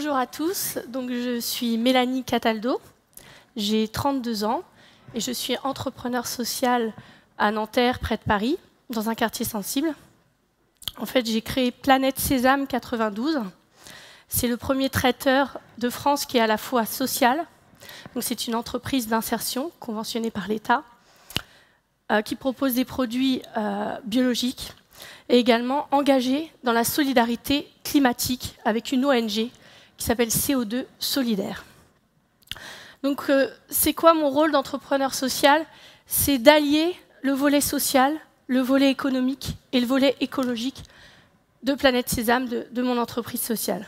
Bonjour à tous, donc je suis Mélanie Cataldo, j'ai 32 ans et je suis entrepreneur social à Nanterre, près de Paris, dans un quartier sensible. En fait, j'ai créé Planète Sésame 92. C'est le premier traiteur de France qui est à la fois social, donc c'est une entreprise d'insertion conventionnée par l'État, qui propose des produits biologiques et également engagé dans la solidarité climatique avec une ONG qui s'appelle CO2 Solidaire. Donc, c'est quoi mon rôle d'entrepreneur social? C'est d'allier le volet social, le volet économique et le volet écologique de Planète Sésame, de mon entreprise sociale.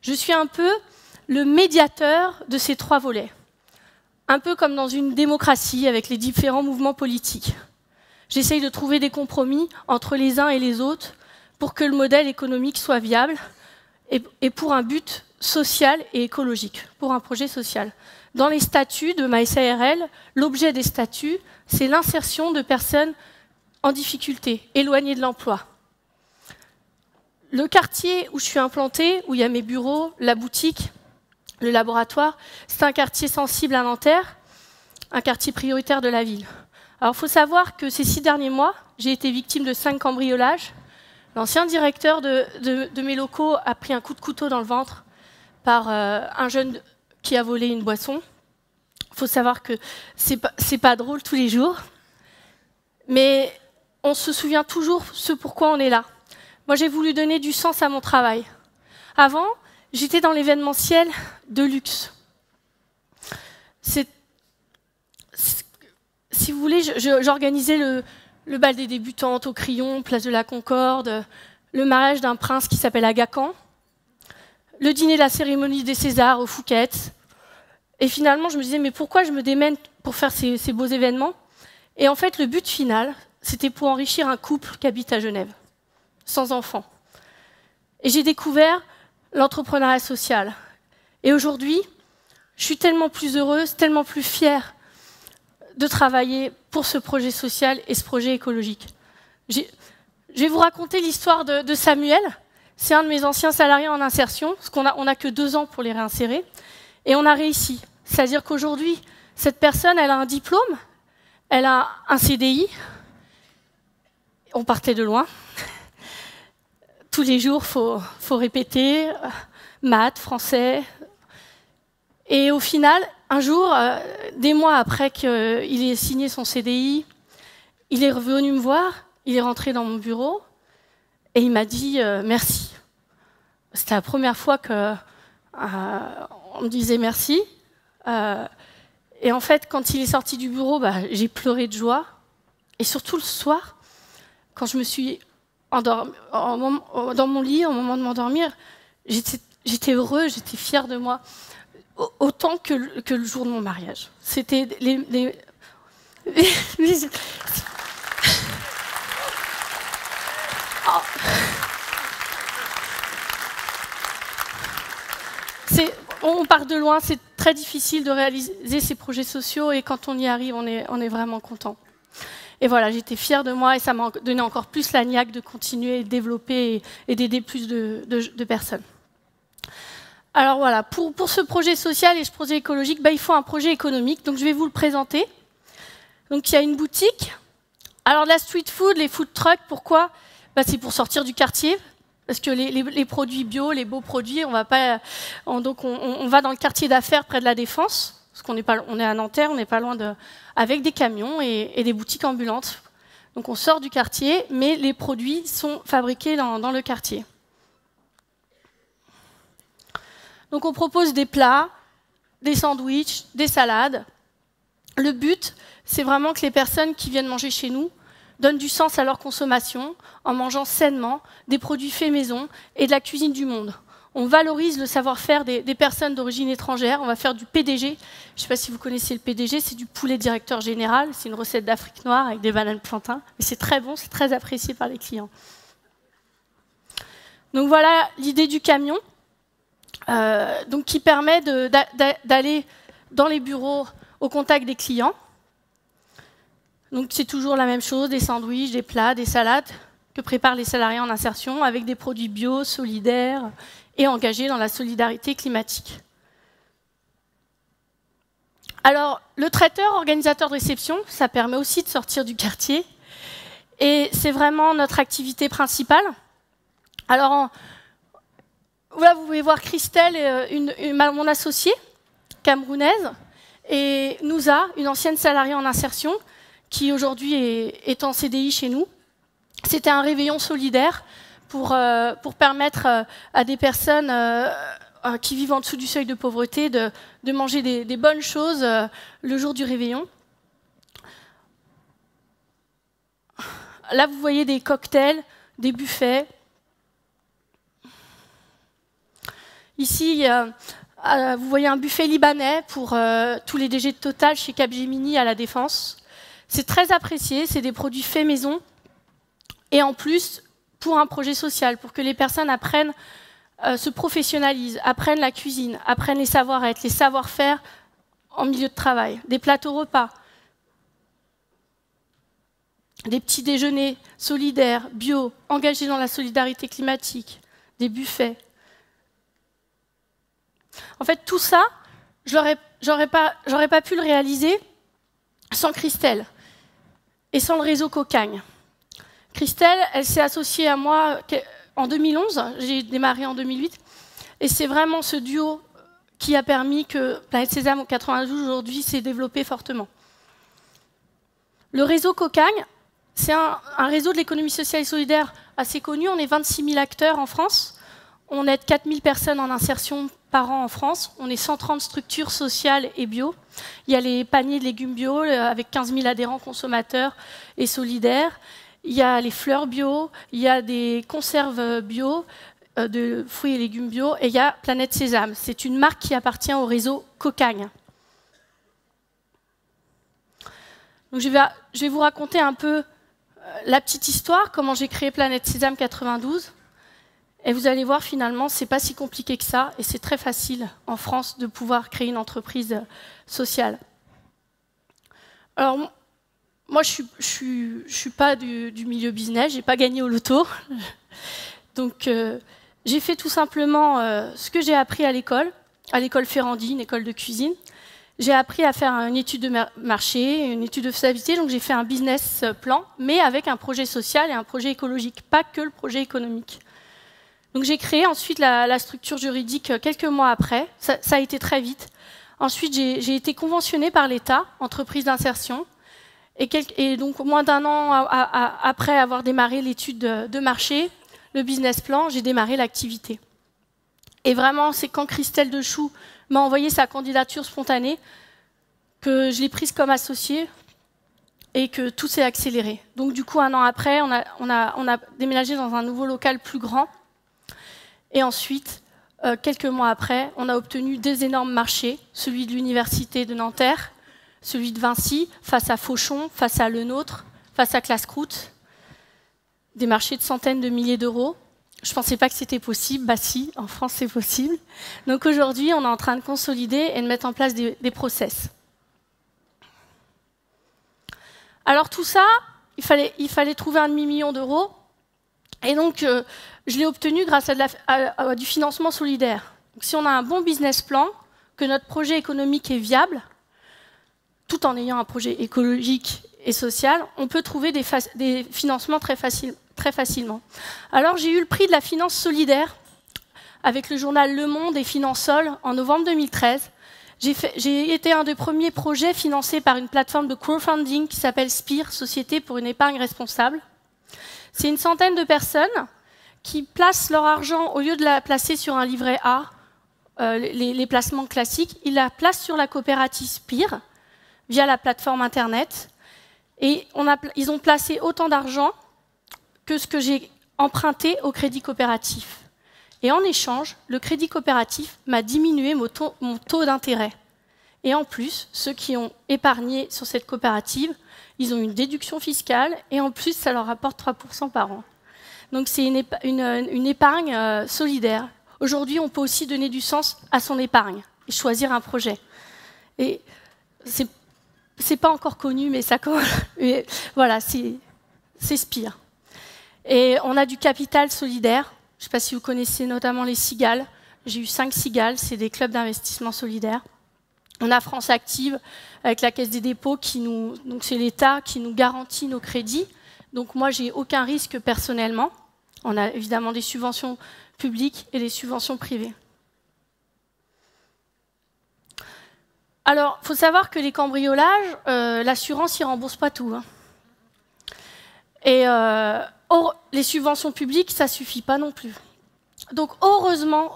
Je suis un peu le médiateur de ces trois volets, un peu comme dans une démocratie avec les différents mouvements politiques. J'essaye de trouver des compromis entre les uns et les autres pour que le modèle économique soit viable et pour un but social et écologique, pour un projet social. Dans les statuts de ma SARL, l'objet des statuts, c'est l'insertion de personnes en difficulté, éloignées de l'emploi. Le quartier où je suis implantée, où il y a mes bureaux, la boutique, le laboratoire, c'est un quartier sensible à Nanterre, un quartier prioritaire de la ville. Alors, il faut savoir que ces 6 derniers mois, j'ai été victime de 5 cambriolages. L'ancien directeur de mes locaux a pris un coup de couteau dans le ventre par un jeune qui a volé une boisson. Il faut savoir que c'est pas drôle tous les jours, mais on se souvient toujours ce pourquoi on est là. Moi, j'ai voulu donner du sens à mon travail. Avant, j'étais dans l'événementiel de luxe. Si vous voulez, j'organisais le bal des débutantes au Crillon, place de la Concorde, le mariage d'un prince qui s'appelle Aga Khan, le dîner de la cérémonie des Césars au Fouquet's. Et finalement, je me disais, mais pourquoi je me démène pour faire ces beaux événements? Et en fait, le but final, c'était pour enrichir un couple qui habite à Genève, sans enfants. Et j'ai découvert l'entrepreneuriat social. Et aujourd'hui, je suis tellement plus heureuse, tellement plus fière de travailler pour ce projet social et ce projet écologique. Je vais vous raconter l'histoire de Samuel. C'est un de mes anciens salariés en insertion, parce qu'on n'a que 2 ans pour les réinsérer. Et on a réussi. C'est-à-dire qu'aujourd'hui, cette personne, elle a un diplôme, elle a un CDI. On partait de loin. Tous les jours, faut répéter, maths, français. Et au final, un jour, des mois après qu'il ait signé son CDI, il est revenu me voir, il est rentré dans mon bureau et il m'a dit merci. C'était la première fois qu'on me disait merci. Et en fait, quand il est sorti du bureau, j'ai pleuré de joie. Et surtout le soir, quand je me suis endormie, dans mon lit, au moment de m'endormir, j'étais heureuse, j'étais fière de moi. Autant que le jour de mon mariage. C'était on part de loin, c'est très difficile de réaliser ces projets sociaux et quand on y arrive, on est vraiment content. Et voilà, j'étais fière de moi et ça m'a donné encore plus la niaque de continuer, de développer et d'aider plus de personnes. Alors voilà, pour ce projet social et ce projet écologique, il faut un projet économique. Donc je vais vous le présenter. Donc il y a une boutique. Alors la street food, les food trucks, pourquoi? C'est pour sortir du quartier. Parce que les produits bio, les beaux produits, on va dans le quartier d'affaires près de la Défense. Parce on est à Nanterre, on n'est pas loin avec des camions et des boutiques ambulantes. Donc on sort du quartier, mais les produits sont fabriqués dans le quartier. Donc on propose des plats, des sandwichs, des salades. Le but, c'est vraiment que les personnes qui viennent manger chez nous donnent du sens à leur consommation en mangeant sainement des produits faits maison et de la cuisine du monde. On valorise le savoir-faire des personnes d'origine étrangère. On va faire du PDG. Je ne sais pas si vous connaissez le PDG, c'est du poulet directeur général. C'est une recette d'Afrique noire avec des bananes plantains. Mais c'est très bon, c'est très apprécié par les clients. Donc voilà l'idée du camion. Donc qui permet d'aller dans les bureaux au contact des clients. Donc c'est toujours la même chose, des sandwichs, des plats, des salades que préparent les salariés en insertion avec des produits bio, solidaires, et engagés dans la solidarité climatique. Alors, le traiteur organisateur de réception, ça permet aussi de sortir du quartier. Et c'est vraiment notre activité principale. Alors, là, vous pouvez voir Christelle, mon associée camerounaise, et Nouza, une ancienne salariée en insertion, qui aujourd'hui est en CDI chez nous. C'était un réveillon solidaire pour permettre à des personnes qui vivent en dessous du seuil de pauvreté de manger des bonnes choses le jour du réveillon. Là, vous voyez des cocktails, des buffets. Ici, vous voyez un buffet libanais pour tous les DG de Total chez Capgemini à La Défense. C'est très apprécié, c'est des produits faits maison. Et en plus, pour un projet social, pour que les personnes apprennent, se professionnalisent, apprennent la cuisine, apprennent les savoir-être, les savoir-faire en milieu de travail. Des plateaux repas, des petits déjeuners solidaires, bio, engagés dans la solidarité climatique, des buffets. En fait, tout ça, j'aurais pas pu le réaliser sans Christelle et sans le réseau Cocagne. Christelle, elle s'est associée à moi en 2011, j'ai démarré en 2008, et c'est vraiment ce duo qui a permis que Planète Sésame en 92 aujourd'hui s'est développé fortement. Le réseau Cocagne, c'est un réseau de l'économie sociale et solidaire assez connu. On est 26 000 acteurs en France. On aide 4 000 personnes en insertion par an en France. On est 130 structures sociales et bio. Il y a les paniers de légumes bio avec 15 000 adhérents consommateurs et solidaires. Il y a les fleurs bio. Il y a des conserves bio de fruits et légumes bio. Et il y a Planète Sésame. C'est une marque qui appartient au réseau Cocagne. Donc je vais vous raconter un peu la petite histoire, comment j'ai créé Planète Sésame 92. Et vous allez voir, finalement, c'est pas si compliqué que ça. Et c'est très facile, en France, de pouvoir créer une entreprise sociale. Alors, moi, je suis pas du milieu business. J'ai pas gagné au loto. Donc, j'ai fait tout simplement ce que j'ai appris à l'école Ferrandi, une école de cuisine. J'ai appris à faire une étude de marché, une étude de faisabilité, donc j'ai fait un business plan, mais avec un projet social et un projet écologique, pas que le projet économique. Donc j'ai créé ensuite la structure juridique quelques mois après, ça a été très vite. Ensuite, j'ai été conventionnée par l'État, entreprise d'insertion, et donc moins d'un an après avoir démarré l'étude de marché, le business plan, j'ai démarré l'activité. Et vraiment, c'est quand Christelle Dechoux m'a envoyé sa candidature spontanée que je l'ai prise comme associée et que tout s'est accéléré. Donc du coup, un an après, on a déménagé dans un nouveau local plus grand. Et ensuite, quelques mois après, on a obtenu des énormes marchés, celui de l'Université de Nanterre, celui de Vinci, face à Fauchon, face à Le Nôtre, face à Classe-Croûte, des marchés de centaines de milliers d'euros. Je ne pensais pas que c'était possible. Bah si, en France, c'est possible. Donc aujourd'hui, on est en train de consolider et de mettre en place des process. Alors tout ça, il fallait trouver un demi-million d'euros. Et donc, je l'ai obtenu grâce à du financement solidaire. Donc, si on a un bon business plan, que notre projet économique est viable, tout en ayant un projet écologique et social, on peut trouver des financements très facilement. Alors j'ai eu le prix de la finance solidaire avec le journal Le Monde et Finansol en novembre 2013. J'ai été un des premiers projets financés par une plateforme de crowdfunding qui s'appelle Spire, Société pour une épargne responsable. C'est une centaine de personnes qui placent leur argent, au lieu de la placer sur un livret A, les placements classiques, ils la placent sur la coopérative Spire via la plateforme Internet. Et ils ont placé autant d'argent que ce que j'ai emprunté au crédit coopératif. Et en échange, le crédit coopératif m'a diminué mon taux d'intérêt. Et en plus, ceux qui ont épargné sur cette coopérative, ils ont une déduction fiscale et en plus, ça leur rapporte 3% par an. Donc c'est une épargne solidaire. Aujourd'hui, on peut aussi donner du sens à son épargne et choisir un projet. Et c'est pas encore connu, mais ça commence. Voilà, c'est Spire. Et on a du capital solidaire. Je ne sais pas si vous connaissez notamment les Cigales. J'ai eu 5 Cigales, c'est des clubs d'investissement solidaire. On a France Active avec la Caisse des dépôts, donc c'est l'État qui nous garantit nos crédits. Donc moi, j'ai aucun risque personnellement. On a évidemment des subventions publiques et des subventions privées. Alors, il faut savoir que les cambriolages, l'assurance n'y rembourse pas tout. Hein. Et les subventions publiques, ça ne suffit pas non plus. Donc heureusement,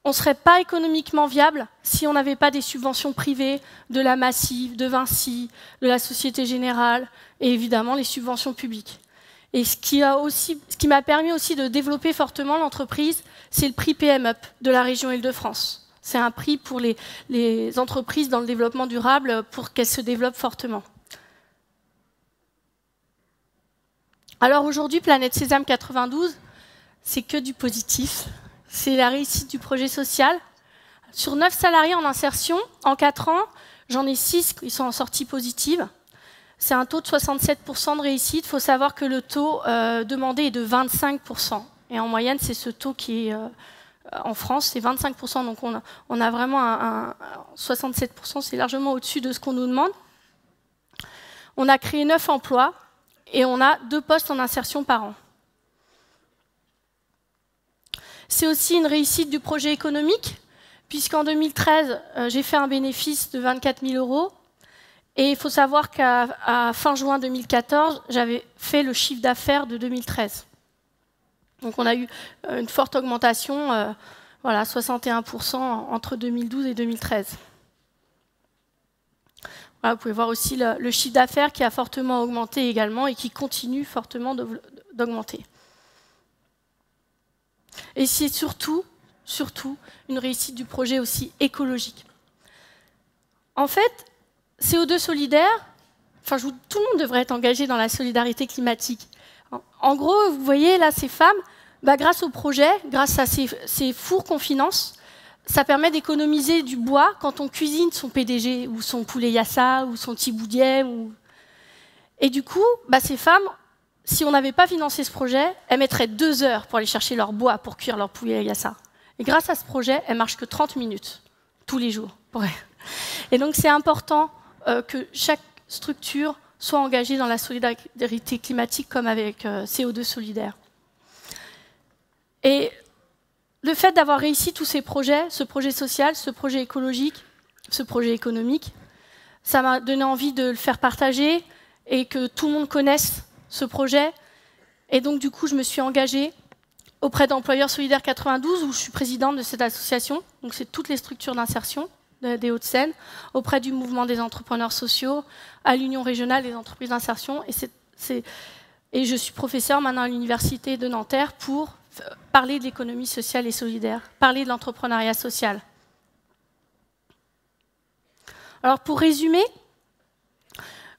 on ne serait pas économiquement viable si on n'avait pas des subventions privées de la Massive, de Vinci, de la Société Générale et évidemment les subventions publiques. Et ce qui m'a permis aussi de développer fortement l'entreprise, c'est le prix PM-UP de la région Île-de-France. C'est un prix pour les entreprises dans le développement durable pour qu'elles se développent fortement. Alors aujourd'hui, Planète Sésame 92, c'est que du positif. C'est la réussite du projet social. Sur 9 salariés en insertion, en 4 ans, j'en ai 6 qui sont en sortie positive. C'est un taux de 67% de réussite. Il faut savoir que le taux demandé est de 25%. Et en moyenne, c'est ce taux qui est en France, c'est 25%. Donc on a vraiment 67%, c'est largement au-dessus de ce qu'on nous demande. On a créé 9 emplois et on a 2 postes en insertion par an. C'est aussi une réussite du projet économique, puisqu'en 2013, j'ai fait un bénéfice de 24 000 €. Et il faut savoir qu'à fin juin 2014, j'avais fait le chiffre d'affaires de 2013. Donc on a eu une forte augmentation, voilà, 61% entre 2012 et 2013. Voilà, vous pouvez voir aussi le chiffre d'affaires qui a fortement augmenté également et qui continue fortement d'augmenter. Et c'est surtout une réussite du projet aussi écologique. En fait, CO2 solidaire, tout le monde devrait être engagé dans la solidarité climatique. En gros, vous voyez là ces femmes, grâce au projet, grâce à ces fours qu'on finance, ça permet d'économiser du bois quand on cuisine son PDG ou son poulet yassa ou son tiboudier. Et du coup, ces femmes, si on n'avait pas financé ce projet, elles mettraient 2 heures pour aller chercher leur bois pour cuire leur poulet yassa. Et grâce à ce projet, elles marchent que 30 minutes, tous les jours. Et donc c'est important que chaque structure soit engagée dans la solidarité climatique comme avec CO2 solidaire. Et le fait d'avoir réussi tous ces projets, ce projet social, ce projet écologique, ce projet économique, ça m'a donné envie de le faire partager et que tout le monde connaisse ce projet. Et donc, du coup, je me suis engagée auprès d'Employeurs Solidaires 92, où je suis présidente de cette association. Donc, c'est toutes les structures d'insertion des Hauts-de-Seine, auprès du mouvement des entrepreneurs sociaux, à l'Union régionale des entreprises d'insertion. Et je suis professeure maintenant à l'Université de Nanterre pour parler de l'économie sociale et solidaire, parler de l'entrepreneuriat social. Alors, pour résumer,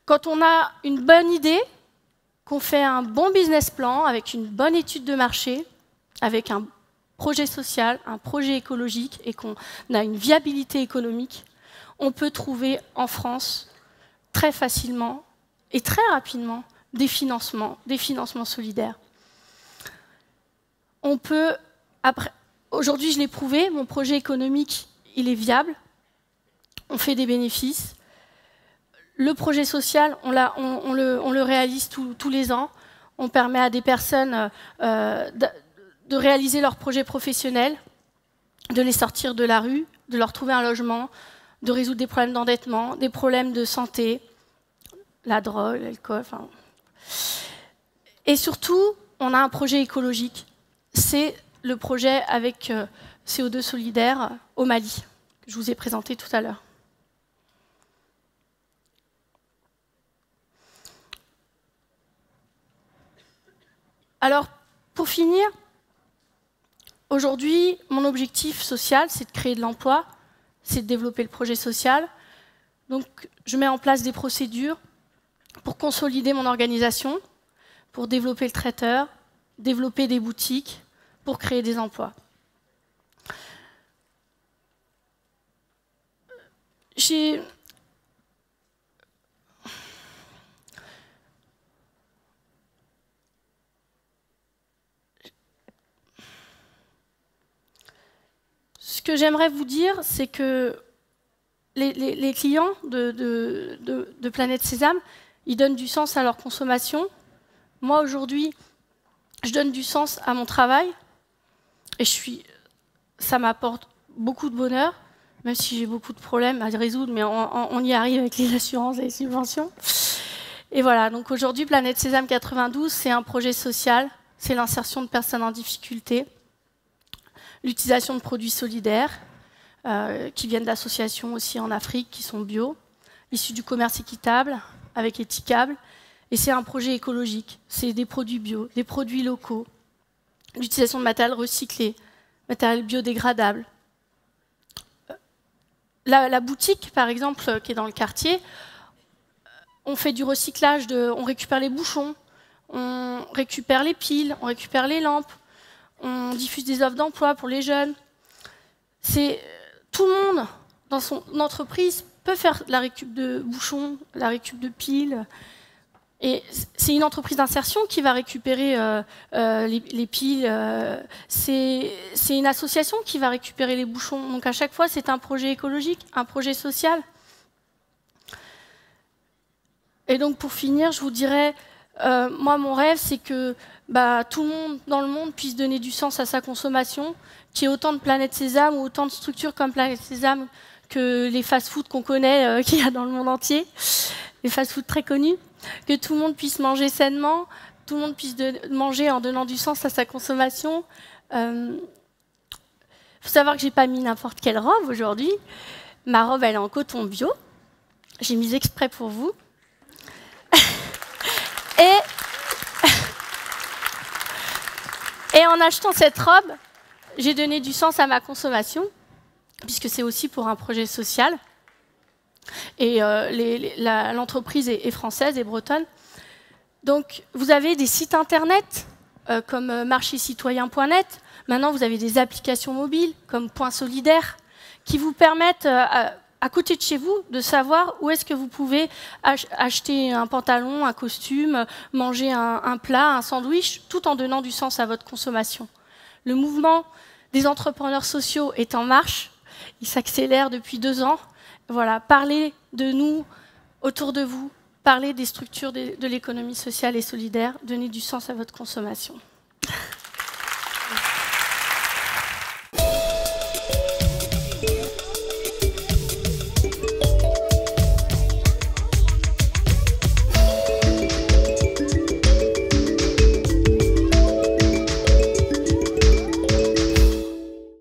quand on a une bonne idée, qu'on fait un bon business plan avec une bonne étude de marché, avec un projet social, un projet écologique et qu'on a une viabilité économique, on peut trouver en France très facilement et très rapidement des financements solidaires. On peut, aujourd'hui je l'ai prouvé, mon projet économique, il est viable, on fait des bénéfices. Le projet social, on le réalise tous les ans. On permet à des personnes de réaliser leurs projets professionnels, de les sortir de la rue, de leur trouver un logement, de résoudre des problèmes d'endettement, des problèmes de santé, la drogue, l'alcool. Et surtout, on a un projet écologique. C'est le projet avec CO2 solidaire au Mali, que je vous ai présenté tout à l'heure. Alors, pour finir, aujourd'hui, mon objectif social, c'est de créer de l'emploi, c'est de développer le projet social. Donc, je mets en place des procédures pour consolider mon organisation, pour développer le traiteur, développer des boutiques, pour créer des emplois. que j'aimerais vous dire, c'est que les clients de Planète Sésame, ils donnent du sens à leur consommation. Moi, aujourd'hui, je donne du sens à mon travail et ça m'apporte beaucoup de bonheur, même si j'ai beaucoup de problèmes à résoudre, mais on y arrive avec les assurances et les subventions. Et voilà, donc aujourd'hui, Planète Sésame 92, c'est un projet social, c'est l'insertion de personnes en difficulté, l'utilisation de produits solidaires, qui viennent d'associations aussi en Afrique, qui sont bio, issus du commerce équitable, avec Éthicable. Et c'est un projet écologique. C'est des produits bio, des produits locaux, l'utilisation de matériel recyclé, matériel biodégradable. La boutique, par exemple, qui est dans le quartier, on fait du recyclage, on récupère les bouchons, on récupère les piles, on récupère les lampes, on diffuse des offres d'emploi pour les jeunes. Tout le monde dans son entreprise peut faire la récup de bouchons, la récup de piles. Et c'est une entreprise d'insertion qui va récupérer les piles. C'est une association qui va récupérer les bouchons. Donc à chaque fois, c'est un projet écologique, un projet social. Et donc pour finir, je vous dirais, moi mon rêve, c'est que tout le monde dans le monde puisse donner du sens à sa consommation, qu'il y ait autant de Planète Sésame ou autant de structures comme Planète Sésame que les fast-food qu'on connaît, qu'il y a dans le monde entier, les fast-food très connus, que tout le monde puisse manger sainement, tout le monde puisse manger en donnant du sens à sa consommation. Il faut savoir que j'ai pas mis n'importe quelle robe aujourd'hui. Ma robe, elle est en coton bio. J'ai mis exprès pour vous. Et en achetant cette robe, j'ai donné du sens à ma consommation, puisque c'est aussi pour un projet social. Et l'entreprise est française et bretonne. Donc, vous avez des sites internet comme marchecitoyen.net. Maintenant, vous avez des applications mobiles comme Point Solidaire qui vous permettent, à côté de chez vous, de savoir où est-ce que vous pouvez acheter un pantalon, un costume, manger un plat, un sandwich, tout en donnant du sens à votre consommation. Le mouvement des entrepreneurs sociaux est en marche. Il s'accélère depuis 2 ans. Voilà, parlez de nous autour de vous, parlez des structures de l'économie sociale et solidaire, donnez du sens à votre consommation.